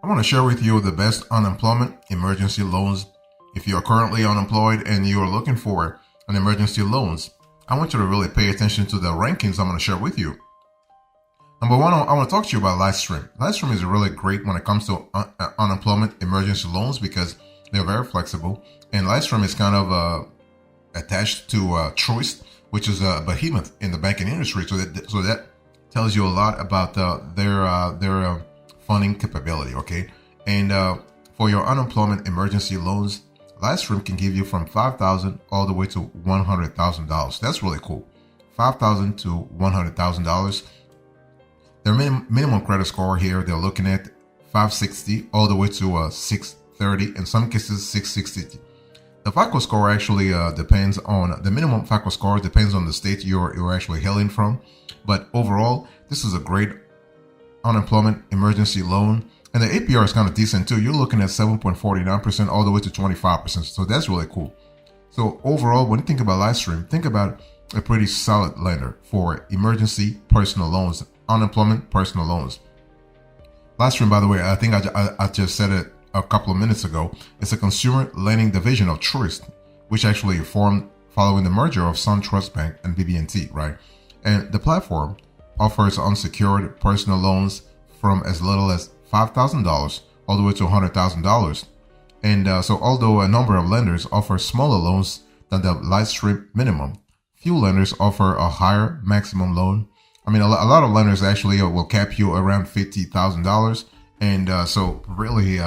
I want to share with you the best unemployment emergency loans. If you are currently unemployed and you are looking for an emergency loans, I want you to really pay attention to the rankings I'm going to share with you. Number one, I want to talk to you about Livestream. Livestream is really great when it comes to unemployment emergency loans because they're very flexible. And Livestream is kind of attached to Choice, which is a behemoth in the banking industry. So that tells you a lot about their funding capability. Okay, and for your unemployment emergency loans, Livestream can give you from $5,000 all the way to $100,000. That's really cool. $5,000 to $100,000. Their minimum credit score here, they're looking at 560 all the way to 630, in some cases 660. The FICO score actually depends on the minimum FICO score depends on the state you're actually hailing from, but overall this is a great unemployment emergency loan, and the APR is kind of decent too. You're looking at 7.49% all the way to 25%, so that's really cool. So overall, when you think about Livestream, think about a pretty solid lender for emergency personal loans, unemployment personal loans. Livestream, by the way, I think I just said it a couple of minutes ago. It's a consumer lending division of Truist, which actually formed following the merger of SunTrust Bank and BB&T, right? And the platform offers unsecured personal loans from as little as $5,000 all the way to $100,000. And so although a number of lenders offer smaller loans than the Livestream minimum, few lenders offer a higher maximum loan. I mean, a lot of lenders actually will cap you around $50,000. And so really,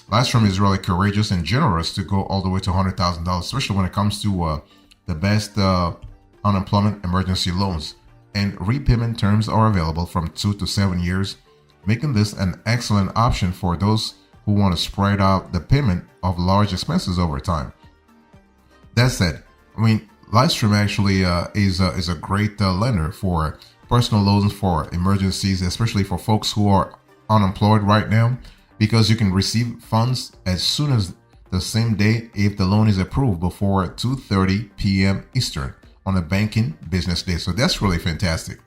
Livestream is really courageous and generous to go all the way to $100,000, especially when it comes to the best unemployment emergency loans. And repayment terms are available from 2 to 7 years, making this an excellent option for those who want to spread out the payment of large expenses over time. That said, I mean, Livestream actually is a great lender for personal loans for emergencies, especially for folks who are unemployed right now, because you can receive funds as soon as the same day if the loan is approved before 2:30 p.m. Eastern on a banking business day. So that's really fantastic.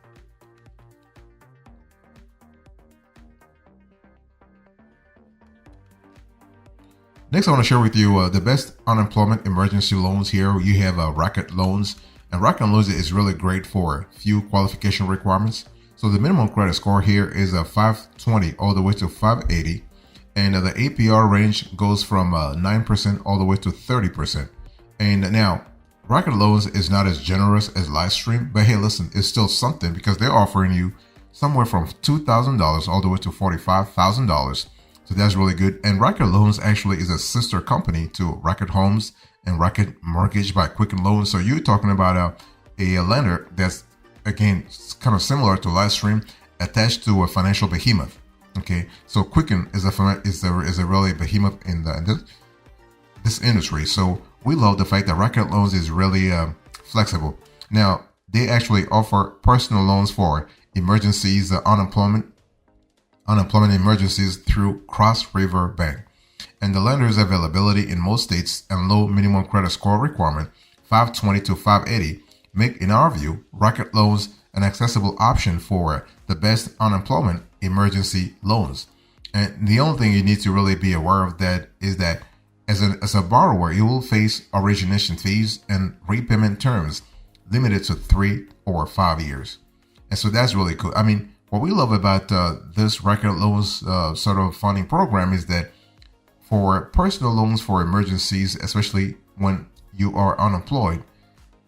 Next, I want to share with you the best unemployment emergency loans here. You have Rocket Loans, and Rocket Loans is really great for few qualification requirements. So the minimum credit score here is a 520 all the way to 580, and the APR range goes from 9% all the way to 30%. And now, Rocket Loans is not as generous as Livestream, but hey, listen, it's still something because they're offering you somewhere from $2,000 all the way to $45,000. So that's really good. And Rocket Loans actually is a sister company to Rocket Homes and Rocket Mortgage by Quicken Loans. So you're talking about a lender that's, again, kind of similar to Livestream, attached to a financial behemoth. Okay, so Quicken is a really behemoth in this industry. So we love the fact that Rocket Loans is really flexible. Now, they actually offer personal loans for emergencies, unemployment emergencies through Cross River Bank. And the lender's availability in most states and low minimum credit score requirement, 520 to 580, make, in our view, Rocket Loans an accessible option for the best unemployment emergency loans. And the only thing you need to really be aware of that is that as a borrower, you will face origination fees and repayment terms limited to 3 or 5 years. And so that's really cool. I mean, what we love about this Rocket Loans sort of funding program is that for personal loans for emergencies, especially when you are unemployed,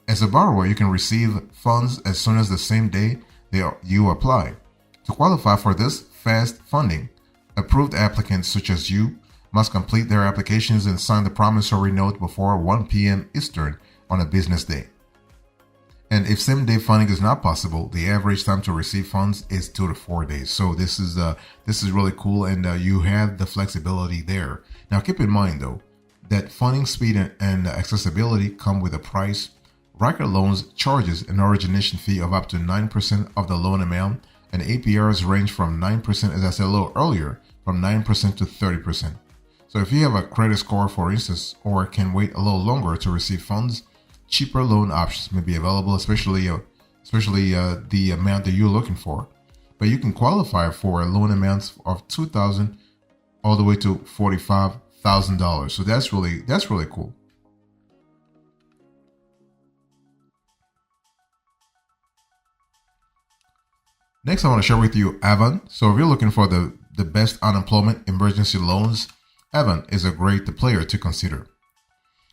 as a borrower, you can receive funds as soon as the same day you apply. To qualify for this fast funding, approved applicants such as you must complete their applications and sign the promissory note before 1 p.m. Eastern on a business day. And if same-day funding is not possible, the average time to receive funds is 2 to 4 days. So this is really cool, and you have the flexibility there. Now, keep in mind though that funding speed and accessibility come with a price. Rocket Loans charges an origination fee of up to 9% of the loan amount, and APRs range from 9%, as I said a little earlier, from 9% to 30%. So if you have a credit score, for instance, or can wait a little longer to receive funds, cheaper loan options may be available, especially the amount that you're looking for. But you can qualify for loan amounts of $2,000 all the way to $45,000. So that's really cool. Next, I want to share with you Avon. So if you're looking for the best unemployment emergency loans, Avon is a great player to consider.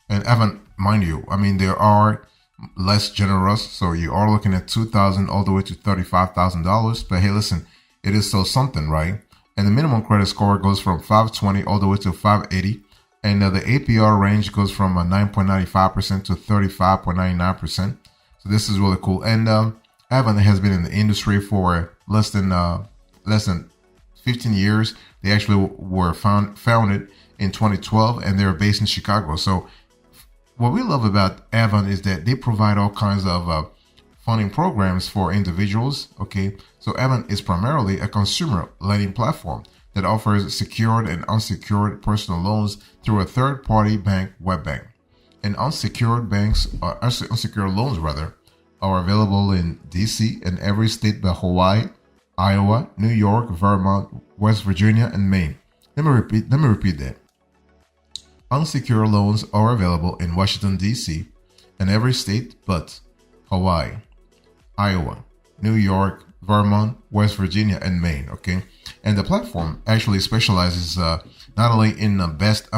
And Avon, mind you, I mean, there are less generous. So you are looking at $2,000 all the way to $35,000. But hey, listen, it is still something, right? And the minimum credit score goes from 520 all the way to 580. And the APR range goes from 9.95% to 35.99%. So this is really cool. And Avon has been in the industry for less than 15 years. They actually were founded in 2012, and they're based in Chicago. So what we love about Avon is that they provide all kinds of funding programs for individuals. Okay, so Avon is primarily a consumer lending platform that offers secured and unsecured personal loans through a third-party bank, web bank. And unsecured loans are available in DC and every state but Hawaii, Iowa, New York, Vermont, West Virginia, and Maine. Let me repeat that. Unsecured loans are available in Washington, D.C. and every state but Hawaii, Iowa, New York, Vermont, West Virginia, and Maine. Okay, and the platform actually specializes not only in best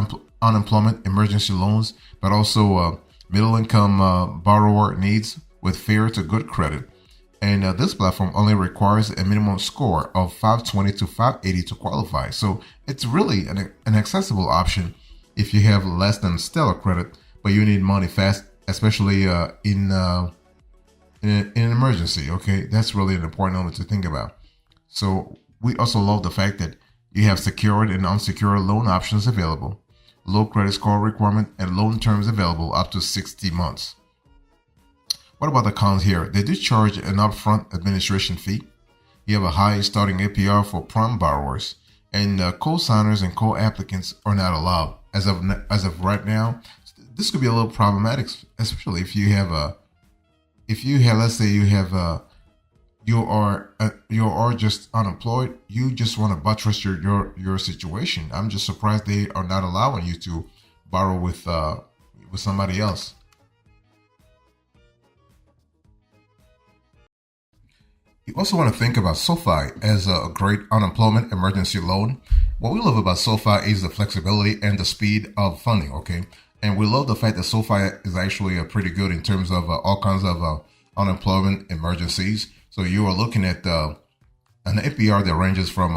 unemployment emergency loans, but also middle-income borrower needs with fair to good credit. And this platform only requires a minimum score of 520 to 580 to qualify. So it's really an accessible option if you have less than stellar credit, but you need money fast, especially in an emergency. Okay, that's really an important element to think about. So we also love the fact that you have secured and unsecured loan options available, low credit score requirement, and loan terms available up to 60 months. What about the cons here? They do charge an upfront administration fee. You have a high starting APR for prime borrowers, and co-signers and co-applicants are not allowed as of right now. This could be a little problematic, especially if you have let's say you are just unemployed. You just want to buttress your situation. I'm just surprised they are not allowing you to borrow with somebody else. You also want to think about SoFi as a great unemployment emergency loan. What we love about SoFi is the flexibility and the speed of funding, okay? And we love the fact that SoFi is actually pretty good in terms of all kinds of unemployment emergencies. So you are looking at an APR that ranges from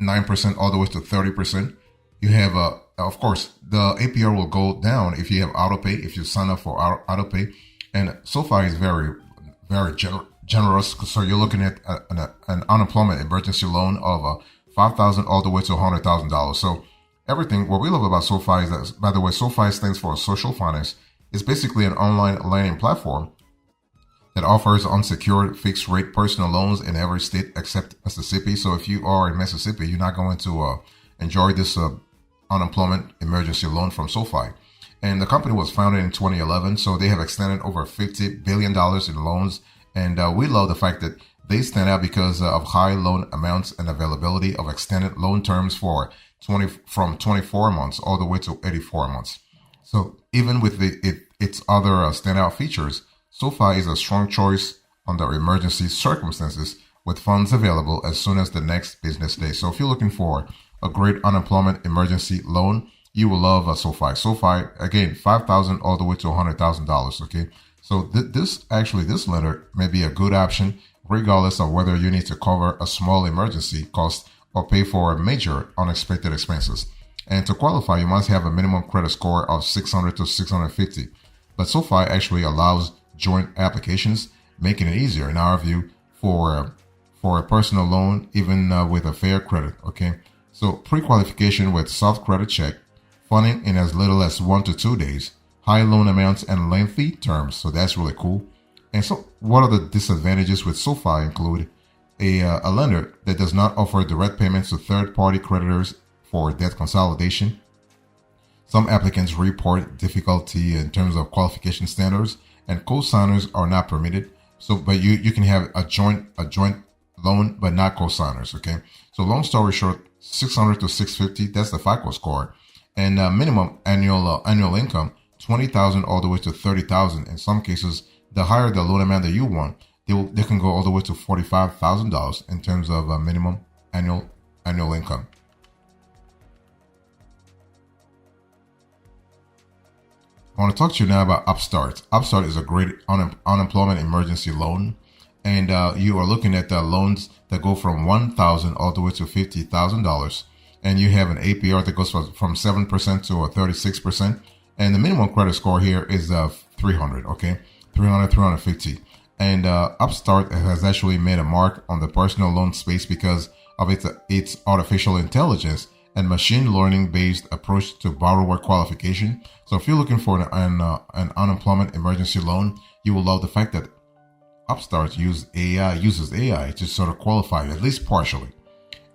9% all the way to 30%. You have, of course, the APR will go down if you have autopay, if you sign up for autopay. And SoFi is very, very generous. So you're looking at an unemployment emergency loan of $5,000 all the way to $100,000. So everything, what we love about SoFi is that, by the way, SoFi stands for social finance. It's basically an online lending platform that offers unsecured fixed rate personal loans in every state except Mississippi. So if you are in Mississippi, you're not going to enjoy this unemployment emergency loan from SoFi. And the company was founded in 2011, so they have extended over $50 billion in loans. And we love the fact that they stand out because of high loan amounts and availability of extended loan terms from 24 months all the way to 84 months. So even with its other standout features, SoFi is a strong choice under emergency circumstances with funds available as soon as the next business day. So if you're looking for a great unemployment emergency loan, you will love SoFi. SoFi, again, $5,000 all the way to $100,000. Okay. So this lender may be a good option regardless of whether you need to cover a small emergency cost or pay for major unexpected expenses. And to qualify, you must have a minimum credit score of 600 to 650. But SoFi actually allows joint applications, making it easier, in our view, for a personal loan, even with a fair credit. Okay. So pre-qualification with soft credit check, funding in as little as 1 to 2 days, high loan amounts, and lengthy terms. So that's really cool. And so what are the disadvantages with SoFi include a lender that does not offer direct payments to third-party creditors for debt consolidation. Some applicants report difficulty in terms of qualification standards, and co-signers are not permitted. So, but you can have a joint loan, but not co-signers. Okay. So long story short, 600 to 650. That's the FICO score. And minimum annual income, 20,000 all the way to 30,000. In some cases, the higher the loan amount that you want, they can go all the way to $45,000 in terms of minimum annual income. I want to talk to you now about Upstart. Upstart is a great unemployment emergency loan. And you are looking at the loans that go from $1,000 all the way to $50,000. And you have an APR that goes from 7% to 36%. And the minimum credit score here is 300, okay? 300, 350. And Upstart has actually made a mark on the personal loan space because of its artificial intelligence and machine learning based approach to borrower qualification. So if you're looking for an unemployment emergency loan, you will love the fact that Upstart uses AI to sort of qualify, at least partially.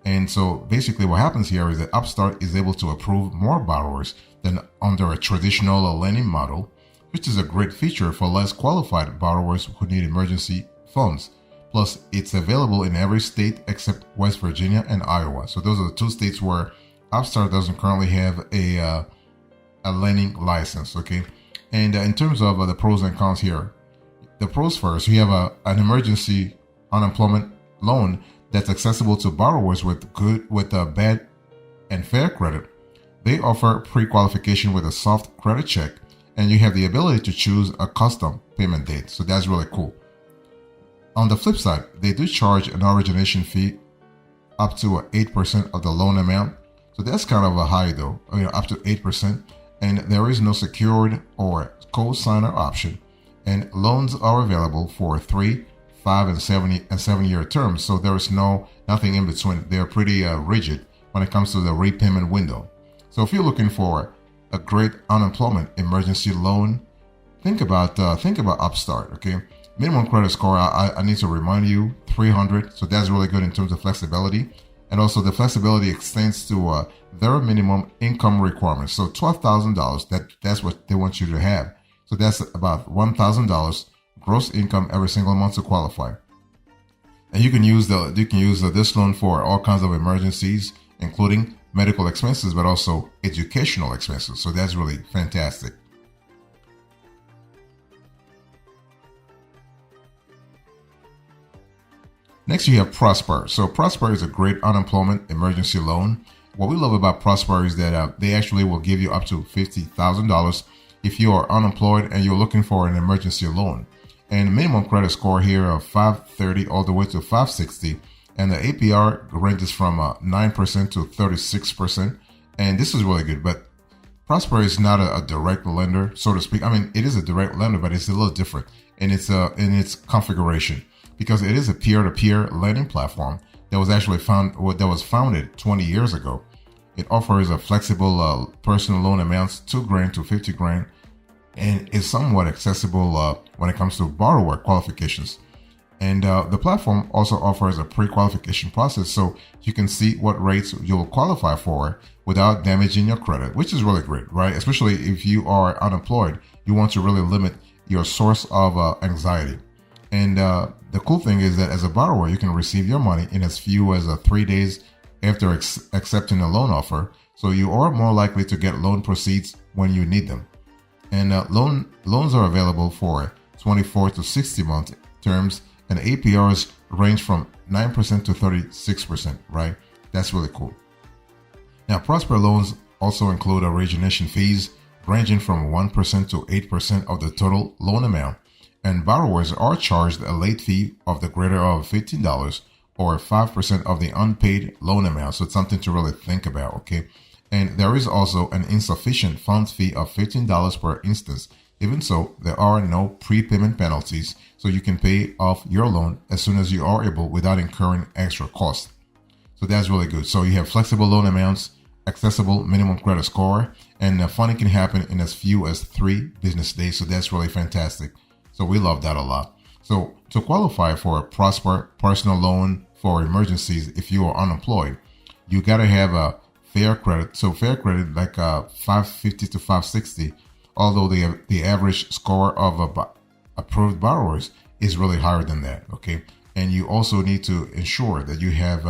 And so basically what happens here is that Upstart is able to approve more borrowers than under a traditional lending model, which is a great feature for less qualified borrowers who need emergency funds. Plus, it's available in every state except West Virginia and Iowa. So those are the two states where Upstart doesn't currently have a lending license, okay? And in terms of the pros and cons here, the pros first, you have an emergency unemployment loan that's accessible to borrowers with bad and fair credit. They offer pre-qualification with a soft credit check, and you have the ability to choose a custom payment date. So that's really cool. On the flip side, they do charge an origination fee up to 8% of the loan amount. So that's kind of a high though, up to 8%. And there is no secured or co-signer option. And loans are available for 3, 5, and 7-year terms. So there is nothing in between. They're pretty rigid when it comes to the repayment window. So if you're looking for a great unemployment emergency loan, think about Upstart. Okay, minimum credit score. I need to remind you, 300. So that's really good in terms of flexibility, and also the flexibility extends to their minimum income requirements. So $12,000. That's what they want you to have. So that's about $1,000 gross income every single month to qualify. And you can use this loan for all kinds of emergencies, including medical expenses, but also educational expenses. So that's really fantastic. Next, you have Prosper. So Prosper is a great unemployment emergency loan. What we love about Prosper is that they actually will give you up to $50,000 if you are unemployed and you're looking for an emergency loan. And minimum credit score here of 530 all the way to 560. And the APR ranges from 9% to 36%. And this is really good. But Prosper is not a direct lender, so to speak. I mean, it is a direct lender, but it's a little different in its configuration, because it is a peer-to-peer lending platform that was founded 20 years ago. It offers a flexible personal loan amounts $2,000 to $50,000, and is somewhat accessible when it comes to borrower qualifications. And the platform also offers a pre-qualification process, so you can see what rates you'll qualify for without damaging your credit, which is really great, right? Especially if you are unemployed, you want to really limit your source of anxiety. And the cool thing is that as a borrower, you can receive your money in as few as 3 days after accepting a loan offer. So you are more likely to get loan proceeds when you need them. And loans are available for 24 to 60 month terms, and APRs range from 9% to 36%, right? That's really cool. Now, Prosper loans also include origination fees ranging from 1% to 8% of the total loan amount. And borrowers are charged a late fee of the greater of $15 or 5% of the unpaid loan amount. So it's something to really think about, okay? And there is also an insufficient funds fee of $15 per instance. Even so, there are no prepayment penalties, so you can pay off your loan as soon as you are able without incurring extra costs. So that's really good. So you have flexible loan amounts, accessible minimum credit score, and funding can happen in as few as 3 business days. So that's really fantastic. So we love that a lot. So to qualify for a Prosper personal loan for emergencies, if you are unemployed, you got to have a fair credit. So fair credit like 550 to 560, although the average score of approved borrowers is really higher than that, okay? And you also need to ensure that you have,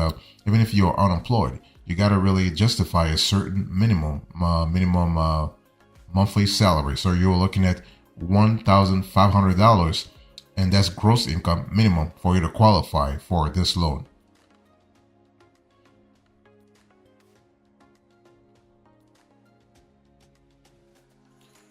even if you're unemployed, you got to really justify a certain minimum monthly salary. So you're looking at $1,500, and that's gross income minimum for you to qualify for this loan.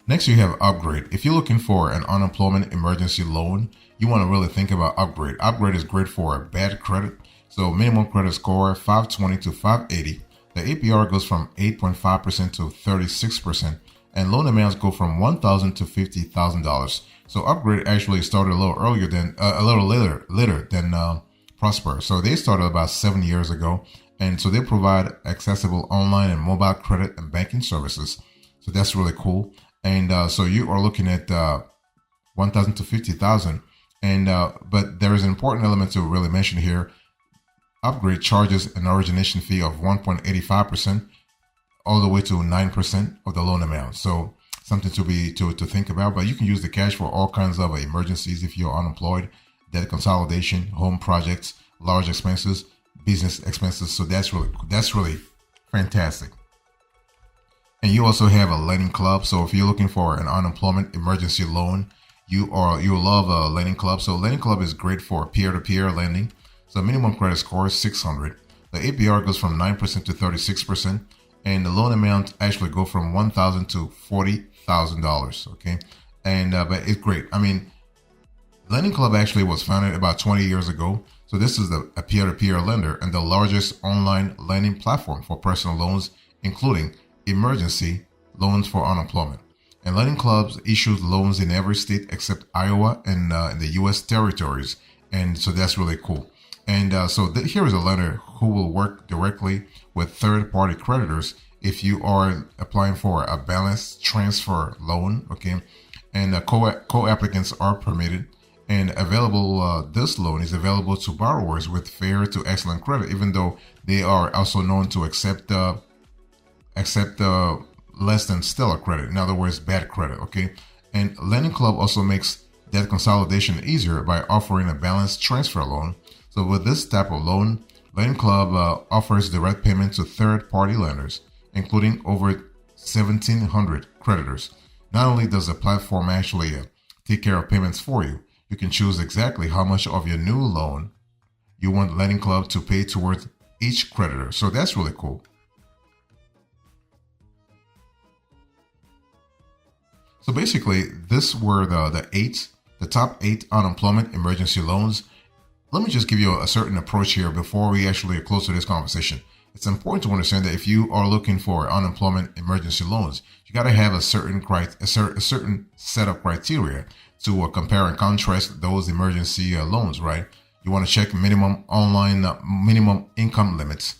Next, you have Upgrade. If you're looking for an unemployment emergency loan, you want to really think about Upgrade. Upgrade is great for bad credit. So minimum credit score 520 to 580. The APR goes from 8.5% to 36%, and loan amounts go from $1,000 to $50,000. So Upgrade actually started a little later than Prosper. So they started about 7 years ago, and so they provide accessible online and mobile credit and banking services. So that's really cool. And so you are looking at 1,000 to 50,000. And but there is an important element to really mention here. Upgrade charges an origination fee of 1.85% all the way to 9% of the loan amount. So something to think about. But you can use the cash for all kinds of emergencies if you're unemployed, debt consolidation, home projects, large expenses, business expenses. So that's really fantastic. And you also have a lending club. So if you're looking for an unemployment emergency loan, you love a lending club. So lending club is great for peer-to-peer lending. So minimum credit score is 600. The APR goes from 9% to 36%, and the loan amount actually go from $1,000 to $40,000. Okay, and but it's great. I mean, lending club actually was founded about 20 years ago. So this is a peer-to-peer lender and the largest online lending platform for personal loans, including emergency loans for unemployment. And lending clubs issues loans in every state except Iowa and in the U.S. territories. And so that's really cool. And here is a lender who will work directly with third-party creditors if you are applying for a balance transfer loan. Okay, and co-applicants are permitted and available. This loan is available to borrowers with fair to excellent credit, even though they are also known to accept less than stellar credit. In other words, bad credit. Okay, and lending club also makes debt consolidation easier by offering a balance transfer loan. So with this type of loan, lending club offers direct payment to third-party lenders, including over 1,700 creditors. Not only does the platform actually take care of payments for you, you can choose exactly how much of your new loan you want lending club to pay towards each creditor. So that's really cool. So basically, this were the top 8 unemployment emergency loans. Let me just give you a certain approach here before we actually close to this conversation. It's important to understand that if you are looking for unemployment emergency loans, you got to have a certain set of criteria to compare and contrast those emergency loans, right? You want to check minimum income limits.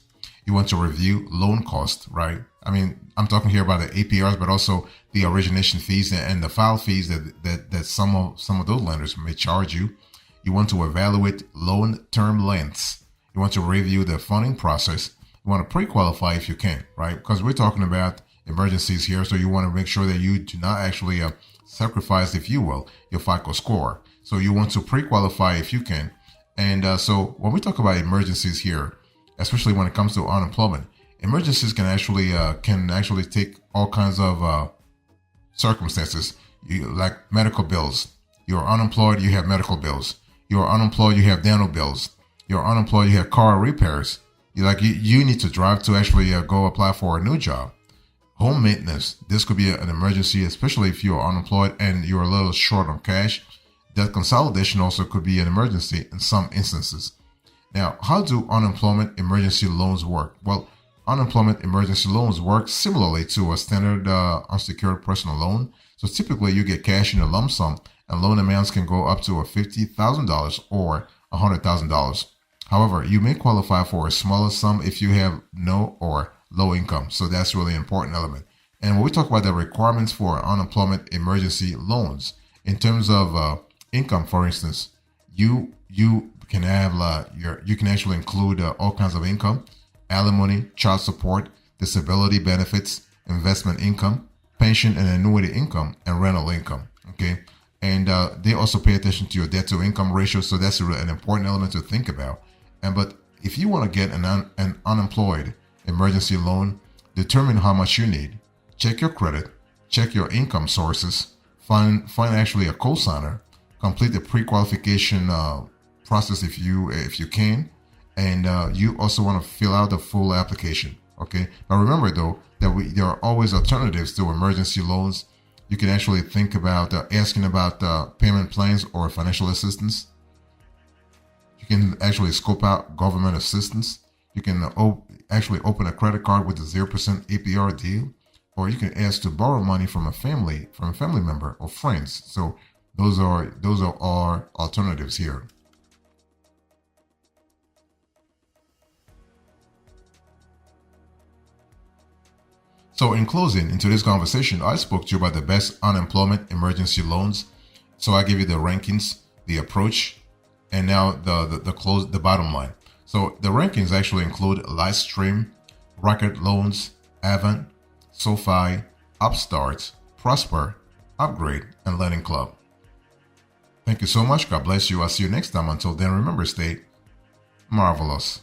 You want to review loan cost, right? I mean, I'm talking here about the APRs, but also the origination fees and the file fees that some of those lenders may charge you. You want to evaluate loan term lengths. You want to review the funding process. You want to pre-qualify if you can, right? Because we're talking about emergencies here, so you want to make sure that you do not actually sacrifice, if you will, your FICO score. So you want to pre-qualify if you can. And so when we talk about emergencies here, especially when it comes to unemployment, emergencies can actually take all kinds of circumstances, like medical bills. You're unemployed, you have medical bills. You're unemployed, you have dental bills. You're unemployed, you have car repairs. You need to drive to actually go apply for a new job. Home maintenance, this could be an emergency, especially if you're unemployed and you're a little short on cash. Debt consolidation also could be an emergency in some instances. Now, how do unemployment emergency loans work? Well, unemployment emergency loans work similarly to a standard unsecured personal loan. So typically you get cash in a lump sum, and loan amounts can go up to $50,000 or $100,000. However, you may qualify for a smaller sum if you have no or low income. So that's really an important element. And when we talk about the requirements for unemployment emergency loans, in terms of income, for instance, you can have you can actually include all kinds of income: alimony, child support, disability benefits, investment income, pension and annuity income, and rental income. Okay. And they also pay attention to your debt to income ratio. So that's an important element to think about. But if you want to get an unemployed emergency loan, determine how much you need, check your credit, check your income sources, find actually a co-signer, complete the pre-qualification process if you can, and you also want to fill out the full application. Okay, now remember though that there are always alternatives to emergency loans. You can actually think about asking about payment plans or financial assistance. You can actually scope out government assistance. You can actually open a credit card with a 0% APR deal, or you can ask to borrow money from a family member or friends. So those are our alternatives here. So in closing, in today's conversation, I spoke to you about the best unemployment emergency loans. So I gave you the rankings, the approach, and now the bottom line. So the rankings actually include Lightstream, Rocket Loans, Avant, SoFi, Upstart, Prosper, Upgrade, and Lending Club. Thank you so much. God bless you. I'll see you next time. Until then, remember, stay marvelous.